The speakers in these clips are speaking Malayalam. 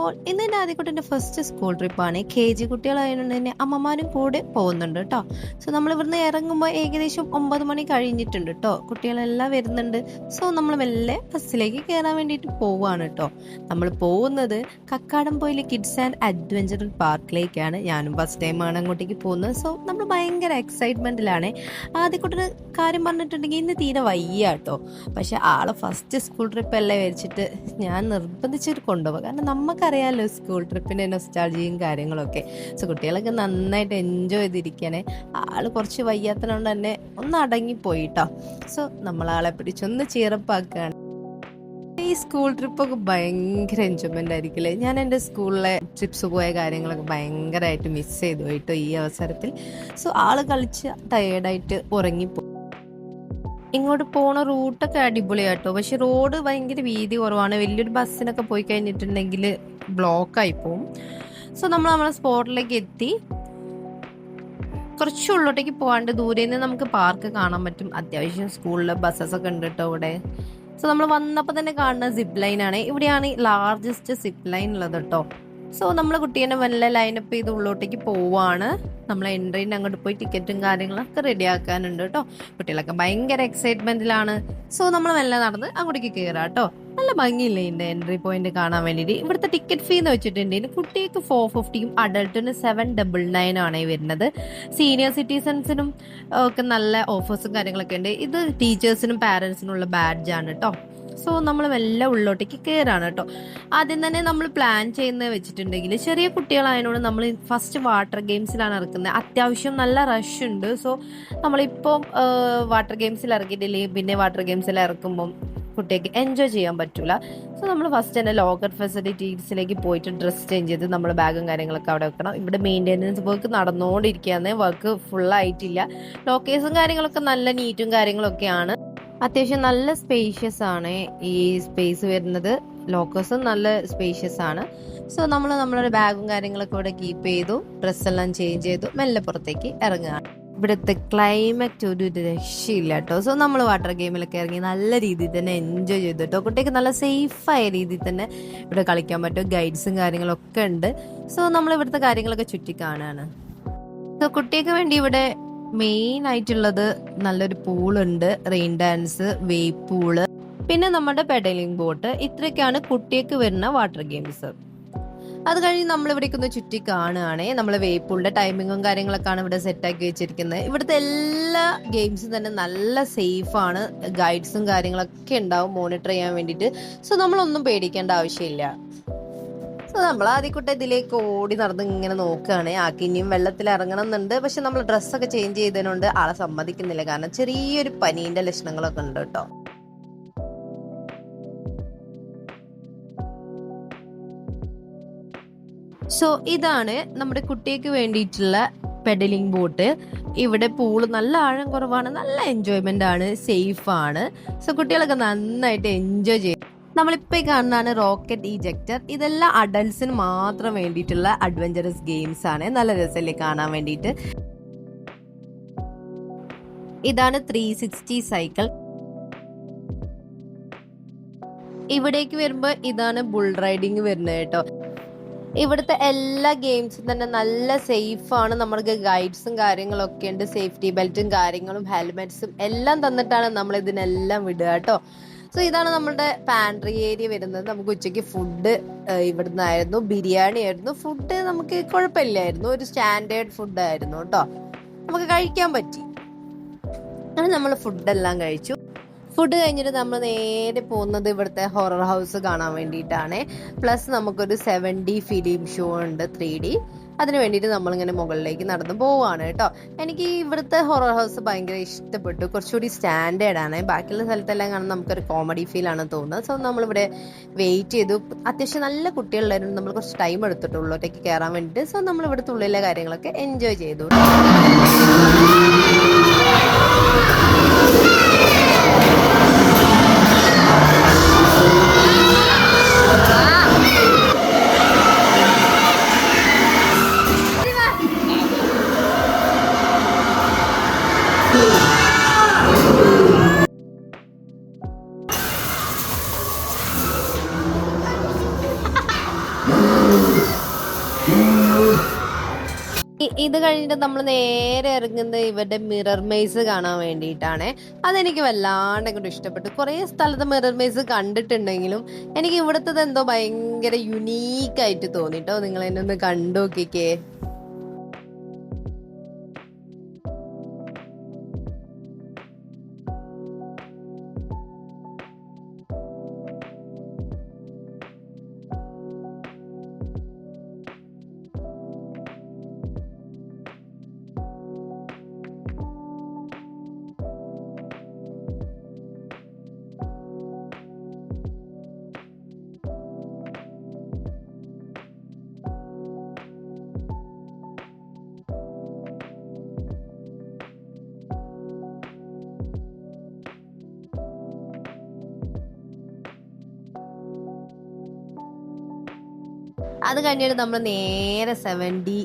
അപ്പോൾ ഇന്ന് എൻ്റെ ആദ്യക്കുട്ടൻ്റെ ഫസ്റ്റ് സ്കൂൾ ട്രിപ്പാണ്. KG കുട്ടികളായതുകൊണ്ട് തന്നെ അമ്മമാരും കൂടെ പോകുന്നുണ്ട് കേട്ടോ. സോ നമ്മൾ ഇവിടുന്ന് ഇറങ്ങുമ്പോൾ ഏകദേശം 9 മണി കഴിഞ്ഞിട്ടുണ്ട് കേട്ടോ. കുട്ടികളെല്ലാം വരുന്നുണ്ട്. സോ നമ്മൾ മെല്ലെ ബസ്സിലേക്ക് കയറാൻ വേണ്ടിയിട്ട് പോവുകയാണ് കേട്ടോ. നമ്മൾ പോകുന്നത് കക്കാടംപൊയിൽ കിഡ്സ് ആൻഡ് അഡ്വഞ്ചർ പാർക്കിലേക്കാണ്. ഞാനും ഫസ്റ്റ് ടൈമാണ് അങ്ങോട്ടേക്ക് പോകുന്നത്. സോ നമ്മൾ ഭയങ്കര എക്സൈറ്റ്മെൻറ്റിലാണ്. ആദ്യക്കുട്ടന് കാര്യം പറഞ്ഞിട്ടുണ്ടെങ്കിൽ ഇന്ന് തീരെ വയ്യ കേട്ടോ. പക്ഷെ ആളെ ഫസ്റ്റ് സ്കൂൾ ട്രിപ്പ് എല്ലാം വെച്ചിട്ട് ഞാൻ നിർബന്ധിച്ചിട്ട് കൊണ്ടുപോകുക. കാരണം നമുക്കറിയാമല്ലോ സ്കൂൾ ട്രിപ്പിൻ്റെ നൊസ്റ്റാൾജിയും കാര്യങ്ങളൊക്കെ. സോ കുട്ടികളൊക്കെ നന്നായിട്ട് എൻജോയ് ചെയ്തിരിക്കണേ. ആള് കുറച്ച് വയ്യാത്തതുകൊണ്ട് തന്നെ ഒന്ന് അടങ്ങിപ്പോയി കേട്ടോ. സോ നമ്മളാളെ പിടിച്ചൊന്ന് ചീറപ്പാക്കുകയാണ്. ഈ സ്കൂൾ ട്രിപ്പൊക്കെ ഭയങ്കര എൻജോയ്മെൻ്റ് ആയിരിക്കില്ലേ. ഞാൻ എൻ്റെ സ്കൂളിലെ ട്രിപ്സ് പോയ കാര്യങ്ങളൊക്കെ ഭയങ്കരമായിട്ട് മിസ് ചെയ്തു പോയിട്ടോ ഈ അവസരത്തിൽ. സോ ആള് കളിച്ച് ടയേർഡായിട്ട് ഉറങ്ങിപ്പോയി. ഇങ്ങോട്ട് പോണ റൂട്ടൊക്കെ അടിപൊളിയാട്ടോ. പക്ഷെ റോഡ് ഭയങ്കര വീതി കുറവാണ്. വലിയൊരു ബസ്സിനൊക്കെ പോയി കഴിഞ്ഞിട്ടുണ്ടെങ്കിൽ ബ്ലോക്കായി പോവും. സോ നമ്മൾ നമ്മളെ സ്പോട്ടിലേക്ക് എത്തി. കുറച്ച് ഉള്ളോട്ടേക്ക് പോകാണ്ട് ദൂരെ നിന്ന് നമുക്ക് പാർക്ക് കാണാൻ പറ്റും. അത്യാവശ്യം സ്കൂളിലെ ബസ്സസ് ഒക്കെ ഉണ്ട് കേട്ടോ ഇവിടെ. സോ നമ്മൾ വന്നപ്പോൾ തന്നെ കാണുന്ന സിപ്പ് ലൈനാണ്. ഇവിടെയാണ് ലാർജസ്റ്റ് സിപ്പ് ലൈൻ ഉള്ളത് കേട്ടോ. സോ നമ്മൾ കുട്ടീനെ വല്ല ലൈനപ്പ് ചെയ്ത് ഉള്ളോട്ടേക്ക് പോവാണ്. നമ്മൾ എൻട്രീൻ്റെ അങ്ങോട്ട് പോയി ടിക്കറ്റും കാര്യങ്ങളൊക്കെ റെഡി ആക്കാനുണ്ട് കേട്ടോ. കുട്ടികളൊക്കെ ഭയങ്കര എക്സൈറ്റ്മെന്റിലാണ്. സോ നമ്മൾ മെല്ലെ നടന്ന് അങ്ങോട്ടേക്ക് കയറാം കേട്ടോ. നല്ല ഭംഗിയില്ലേ ഇതിൻ്റെ എൻട്രി പോയിന്റ് കാണാൻ വേണ്ടിയിട്ട്. ഇവിടുത്തെ ടിക്കറ്റ് ഫീ എന്ന് വെച്ചിട്ടുണ്ടെങ്കിൽ കുട്ടികൾക്ക് 450 അഡൾട്ടിന് 799 ആണ് വരുന്നത്. സീനിയർ സിറ്റിസൺസിനും ഒക്കെ നല്ല ഓഫേഴ്സും കാര്യങ്ങളൊക്കെ ഉണ്ട്. ഇത് ടീച്ചേഴ്സിനും പാരൻസിനും ഉള്ള ബാഡ്ജാണ് കേട്ടോ. സോ നമ്മൾ മെല്ലെ ഉള്ളോട്ടേക്ക് കയറാണ് കേട്ടോ. ആദ്യം തന്നെ നമ്മൾ പ്ലാൻ ചെയ്യുന്നത് വെച്ചിട്ടുണ്ടെങ്കിൽ ചെറിയ കുട്ടികളായതുകൊണ്ട് നമ്മൾ ഫസ്റ്റ് വാട്ടർ ഗെയിംസിലാണ് ഇറക്കുന്നത്. അത്യാവശ്യം നല്ല റഷ് ഉണ്ട്. സോ നമ്മളിപ്പോൾ വാട്ടർ ഗെയിംസിൽ ഇറക്കിയിട്ടില്ലെങ്കിൽ പിന്നെ വാട്ടർ ഗെയിംസിൽ ഇറക്കുമ്പം കുട്ടികൾക്ക് എൻജോയ് ചെയ്യാൻ പറ്റൂല. സോ നമ്മൾ ഫസ്റ്റ് തന്നെ ലോക്കർ ഫെസിലിറ്റീസിലേക്ക് പോയിട്ട് ഡ്രസ്സ് ചേഞ്ച് ചെയ്ത് നമ്മൾ ബാഗും കാര്യങ്ങളൊക്കെ അവിടെ വെക്കണം. ഇവിടെ മെയിൻ്റെനൻസ് വർക്ക് നടന്നുകൊണ്ടിരിക്കുകയാണ്. വർക്ക് ഫുള്ളായിട്ടില്ല. ലോക്കേഴ്സും കാര്യങ്ങളൊക്കെ നല്ല നീറ്റും കാര്യങ്ങളൊക്കെയാണ്. അത്യാവശ്യം നല്ല സ്പേഷ്യസ് ആണ് ഈ സ്പേസ് വരുന്നത്. ലോക്കേഴ്സും നല്ല സ്പേഷ്യസ് ആണ്. സോ നമ്മൾ നമ്മളുടെ ബാഗും കാര്യങ്ങളൊക്കെ ഇവിടെ കീപ്പ് ചെയ്തു. ഡ്രസ്സെല്ലാം ചേഞ്ച് ചെയ്തു. മെല്ലെ പുറത്തേക്ക് ഇറങ്ങുകയാണ്. ഇവിടുത്തെ ക്ലൈമറ്റ് ഒരു രക്ഷയില്ല കേട്ടോ. സോ നമ്മൾ വാട്ടർ ഗെയിമിലൊക്കെ ഇറങ്ങി നല്ല രീതിയിൽ തന്നെ എൻജോയ് ചെയ്തു കേട്ടോ. കുട്ടിക്ക് നല്ല സേഫായ രീതിയിൽ തന്നെ ഇവിടെ കളിക്കാൻ പറ്റും. ഗൈഡ്സും കാര്യങ്ങളൊക്കെ ഉണ്ട്. സോ നമ്മൾ ഇവിടുത്തെ കാര്യങ്ങളൊക്കെ ചുറ്റി കാണാണ്. സോ കുട്ടിക്ക് വേണ്ടി ഇവിടെ മെയിൻ ആയിട്ടുള്ളത് നല്ലൊരു പൂളുണ്ട്, റെയിൻ ഡാൻസ്, വേവ് പൂള്, പിന്നെ നമ്മുടെ പെഡലിംഗ് ബോട്ട്. ഇത്രയൊക്കെയാണ് കുട്ടിക്ക് വരുന്ന വാട്ടർ ഗെയിംസ്. അത് കഴിഞ്ഞ് നമ്മൾ ഇവിടേക്ക് ഒന്ന് ചുറ്റി കാണുകയാണെ. നമ്മൾ വേവ് പൂളിന്റെ ടൈമിങ്ങും കാര്യങ്ങളൊക്കെയാണ് ഇവിടെ സെറ്റാക്കി വെച്ചിരിക്കുന്നത്. ഇവിടുത്തെ എല്ലാ ഗെയിംസും തന്നെ നല്ല സേഫാണ്. ഗൈഡ്സും കാര്യങ്ങളൊക്കെ ഉണ്ടാവും മോണിറ്റർ ചെയ്യാൻ വേണ്ടിയിട്ട്. സോ നമ്മളൊന്നും പേടിക്കേണ്ട ആവശ്യമില്ല. സോ നമ്മൾ ആദ്യക്കൂട്ടം ഇതിലേക്ക് ഓടി നടന്ന് ഇങ്ങനെ നോക്കുകയാണ്. ആക്കി ഇനിയും വെള്ളത്തിൽ ഇറങ്ങണം എന്നുണ്ട്. പക്ഷെ നമ്മൾ ഡ്രസ്സൊക്കെ ചേഞ്ച് ചെയ്തതിനോണ്ട് ആളെ സമ്മതിക്കുന്നില്ല. കാരണം ചെറിയൊരു പനീന്റെ ലക്ഷണങ്ങളൊക്കെ ഉണ്ട് കേട്ടോ. സോ ഇതാണ് നമ്മുടെ കുട്ടിക്ക് വേണ്ടിയിട്ടുള്ള പെഡലിംഗ് ബോട്ട്. ഇവിടെ പൂള് നല്ല ആഴം കുറവാണ്. നല്ല എൻജോയ്മെന്റ് ആണ്. സേഫ് ആണ്. സോ കുട്ടികളൊക്കെ നന്നായിട്ട് എൻജോയ് ചെയ്യും. നമ്മളിപ്പോൾ കാണുന്നതാണ് റോക്കറ്റ് ഇജക്ടർ. ഇതെല്ലാം അഡൽട്സിന് മാത്രം വേണ്ടിയിട്ടുള്ള അഡ്വഞ്ചറസ് ഗെയിംസ് ആണ്. നല്ല രസമല്ലേ കാണാൻ വേണ്ടിയിട്ട്. ഇതാണ് 360 സൈക്കിൾ. ഇവിടേക്ക് വരുമ്പോൾ ഇതാണ് ബുൾ റൈഡിങ് വരുന്നത് കേട്ടോ. ഇവിടുത്തെ എല്ലാ ഗെയിംസും തന്നെ നല്ല സേഫാണ്. നമ്മൾക്ക് ഗൈഡ്സും കാര്യങ്ങളൊക്കെ ഉണ്ട്. സേഫ്റ്റി ബെൽറ്റും കാര്യങ്ങളും ഹെൽമെറ്റ്സും എല്ലാം തന്നിട്ടാണ് നമ്മൾ ഇതിനെല്ലാം വിടുക കേട്ടോ. സോ ഇതാണ് നമ്മുടെ പാൻട്രി ഏരിയ വരുന്നത്. നമുക്ക് ഉച്ചയ്ക്ക് ഫുഡ് ഇവിടുന്നായിരുന്നു. ബിരിയാണി ആയിരുന്നു. ഫുഡ് നമുക്ക് കുഴപ്പമില്ലായിരുന്നു. ഒരു സ്റ്റാൻഡേർഡ് ഫുഡായിരുന്നു കേട്ടോ. നമുക്ക് കഴിക്കാൻ പറ്റി. അങ്ങനെ നമ്മൾ ഫുഡെല്ലാം കഴിച്ചു. ഫുഡ് കഴിഞ്ഞിട്ട് നമ്മൾ നേരെ പോകുന്നത് ഇവിടുത്തെ ഹൊറർ ഹൗസ് കാണാൻ വേണ്ടിയിട്ടാണ്. പ്ലസ് നമുക്കൊരു 7D ഫിലിം ഷോ ഉണ്ട്, 3D. അതിന് വേണ്ടിയിട്ട് നമ്മളിങ്ങനെ മുകളിലേക്ക് നടന്ന് പോവുകയാണ് കേട്ടോ. എനിക്ക് ഇവിടുത്തെ ഹൊറർ ഹൗസ് ഭയങ്കര ഇഷ്ടപ്പെട്ടു. കുറച്ചുകൂടി സ്റ്റാൻഡേർഡ് ആണ്. ബാക്കിയുള്ള സ്ഥലത്തെല്ലാം കാണാൻ നമുക്കൊരു കോമഡി ഫീൽ ആണ് തോന്നുന്നത്. സോ നമ്മളിവിടെ വെയിറ്റ് ചെയ്തു. അത്യാവശ്യം നല്ല കുട്ടികളുണ്ടായിരുന്നു. നമ്മൾ കുറച്ച് ടൈം എടുത്തിട്ടുള്ളൂ ഒറ്റയ്ക്ക് കയറാൻ വേണ്ടിയിട്ട്. സോ നമ്മൾ ഇവിടുത്തെ ഉള്ളിലെ കാര്യങ്ങളൊക്കെ എൻജോയ് ചെയ്തു. ഇത് കഴിഞ്ഞിട്ട് നമ്മൾ നേരെ ഇറങ്ങുന്നത് ഇവരുടെ മിറർ മെയ്സ് കാണാൻ വേണ്ടിയിട്ടാണ്. അതെനിക്ക് വല്ലാണ്ട് അങ്ങോട്ട് ഇഷ്ടപ്പെട്ടു. കുറേ സ്ഥലത്ത് മിറർ മെയ്സ് കണ്ടിട്ടുണ്ടെങ്കിലും എനിക്ക് ഇവിടുത്തത് എന്തോ ഭയങ്കര യുണീക്കായിട്ട് തോന്നിട്ടോ. നിങ്ങൾ എന്നെ ഒന്ന് കണ്ടു നോക്കിക്കേ. അത് കഴിഞ്ഞിട്ട് നമ്മൾ നേരെ 70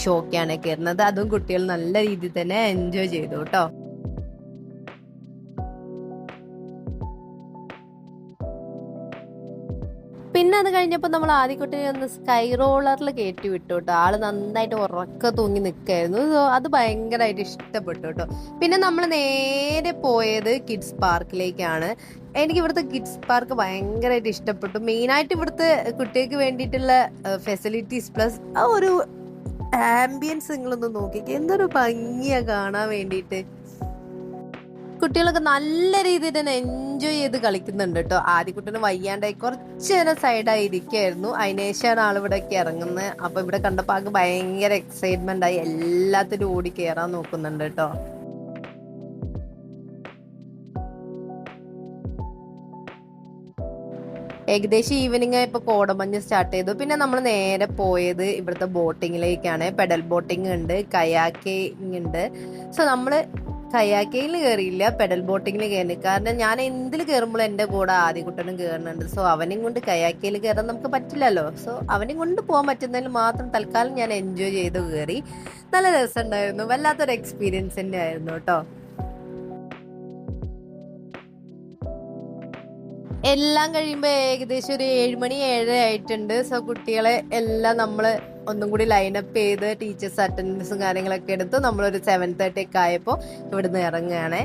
ഷോക്കാണ് കയറുന്നത്. അതും കുട്ടികൾ നല്ല രീതിയിൽ തന്നെ എൻജോയ് ചെയ്തു കേട്ടോ. പിന്നെ അത് കഴിഞ്ഞപ്പോൾ നമ്മൾ ആദ്യക്കുട്ടിനെ ഒന്ന് സ്കൈ റോളറിൽ കയറ്റി വിട്ടു കേട്ടോ. ആള് നന്നായിട്ട് ഉറക്ക തൂങ്ങി നിൽക്കായിരുന്നു. അത് ഭയങ്കരമായിട്ട് ഇഷ്ടപ്പെട്ടു കേട്ടോ. പിന്നെ നമ്മൾ നേരെ പോയത് കിഡ്സ് പാർക്കിലേക്കാണ്. എനിക്ക് ഇവിടുത്തെ കിഡ്സ് പാർക്ക് ഭയങ്കരമായിട്ട് ഇഷ്ടപ്പെട്ടു. മെയിനായിട്ട് ഇവിടുത്തെ കുട്ടികൾക്ക് വേണ്ടിയിട്ടുള്ള ഫെസിലിറ്റീസ് പ്ലസ് ആ ഒരു ആംബിയൻസ് നിങ്ങളൊന്ന് നോക്കിക്കേ, എന്തൊരു ഭംഗിയാ കാണാൻ വേണ്ടിയിട്ട്. കുട്ടികളൊക്കെ നല്ല രീതിയിൽ തന്നെ എൻജോയ് ചെയ്ത് കളിക്കുന്നുണ്ട് കേട്ടോ. ആദ്യക്കുട്ടിന് വയ്യാണ്ടായി കുറച്ച് നേരം സൈഡായി ഇരിക്കുകയായിരുന്നു. അതിനേശാണ് ആളിവിടേക്ക് ഇറങ്ങുന്നത്. അപ്പൊ ഇവിടെ കണ്ടപ്പോൾ ആൾക്ക് ഭയങ്കര എക്സൈറ്റ്മെന്റ് ആയി, എല്ലാത്തിനും ഓടി കയറാൻ നോക്കുന്നുണ്ട് കേട്ടോ. ഏകദേശം ഈവനിങ് ആയപ്പോൾ കോടമഞ്ഞ് സ്റ്റാർട്ട് ചെയ്തു. പിന്നെ നമ്മൾ നേരെ പോയത് ഇവിടുത്തെ ബോട്ടിങ്ങിലേക്കാണ്. പെഡൽ ബോട്ടിങ് ഉണ്ട്, കയാക്കിങ് ഉണ്ട്. സോ നമ്മള് കയാക്കയിൽ കയറിയില്ല, പെഡൽ ബോട്ടിങ്ങിൽ കയറി. കാരണം ഞാൻ എന്തിൽ കയറുമ്പോൾ എൻ്റെ കൂടെ ആദ്യക്കുട്ടനും കയറുന്നുണ്ട്. സോ അവനെയും കൊണ്ട് കയാക്കയിൽ കയറാൻ നമുക്ക് പറ്റില്ലല്ലോ. സോ അവനെയും കൊണ്ട് പോകാൻ പറ്റുന്നതിൽ മാത്രം തൽക്കാലം ഞാൻ എൻജോയ് ചെയ്ത് കയറി. നല്ല രസമുണ്ടായിരുന്നു, വല്ലാത്തൊരു എക്സ്പീരിയൻസ് തന്നെ ആയിരുന്നു കേട്ടോ. എല്ലാം കഴിയുമ്പോൾ ഏകദേശം ഒരു 7 മണി 7 ആയിട്ടുണ്ട്. സോ കുട്ടികളെ എല്ലാം നമ്മൾ ഒന്നും കൂടി ലൈനപ്പ് ചെയ്ത് ടീച്ചേഴ്സ് അറ്റൻഡൻസും കാര്യങ്ങളൊക്കെ എടുത്ത് നമ്മളൊരു 7:30 ഒക്കെ ആയപ്പോൾ ഇവിടുന്ന് ഇറങ്ങുകയാണ്.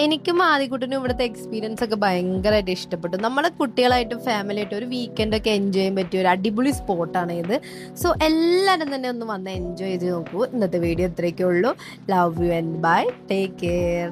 എനിക്കും ആദ്യക്കുട്ടിനും ഇവിടുത്തെ എക്സ്പീരിയൻസ് ഒക്കെ ഭയങ്കരമായിട്ട് ഇഷ്ടപ്പെട്ടു. നമ്മളെ കുട്ടികളായിട്ടും ഫാമിലി ആയിട്ടും ഒരു വീക്കെൻഡ് ഒക്കെ എൻജോയ് ചെയ്യാൻ പറ്റിയ ഒരു അടിപൊളി സ്പോട്ടാണ് ഇത്. സോ എല്ലാവരും തന്നെ ഒന്ന് വന്ന് എൻജോയ് ചെയ്ത് നോക്കൂ. ഇന്നത്തെ വീഡിയോ ഇത്രയൊക്കെ ഉള്ളൂ. Love you and bye, take care.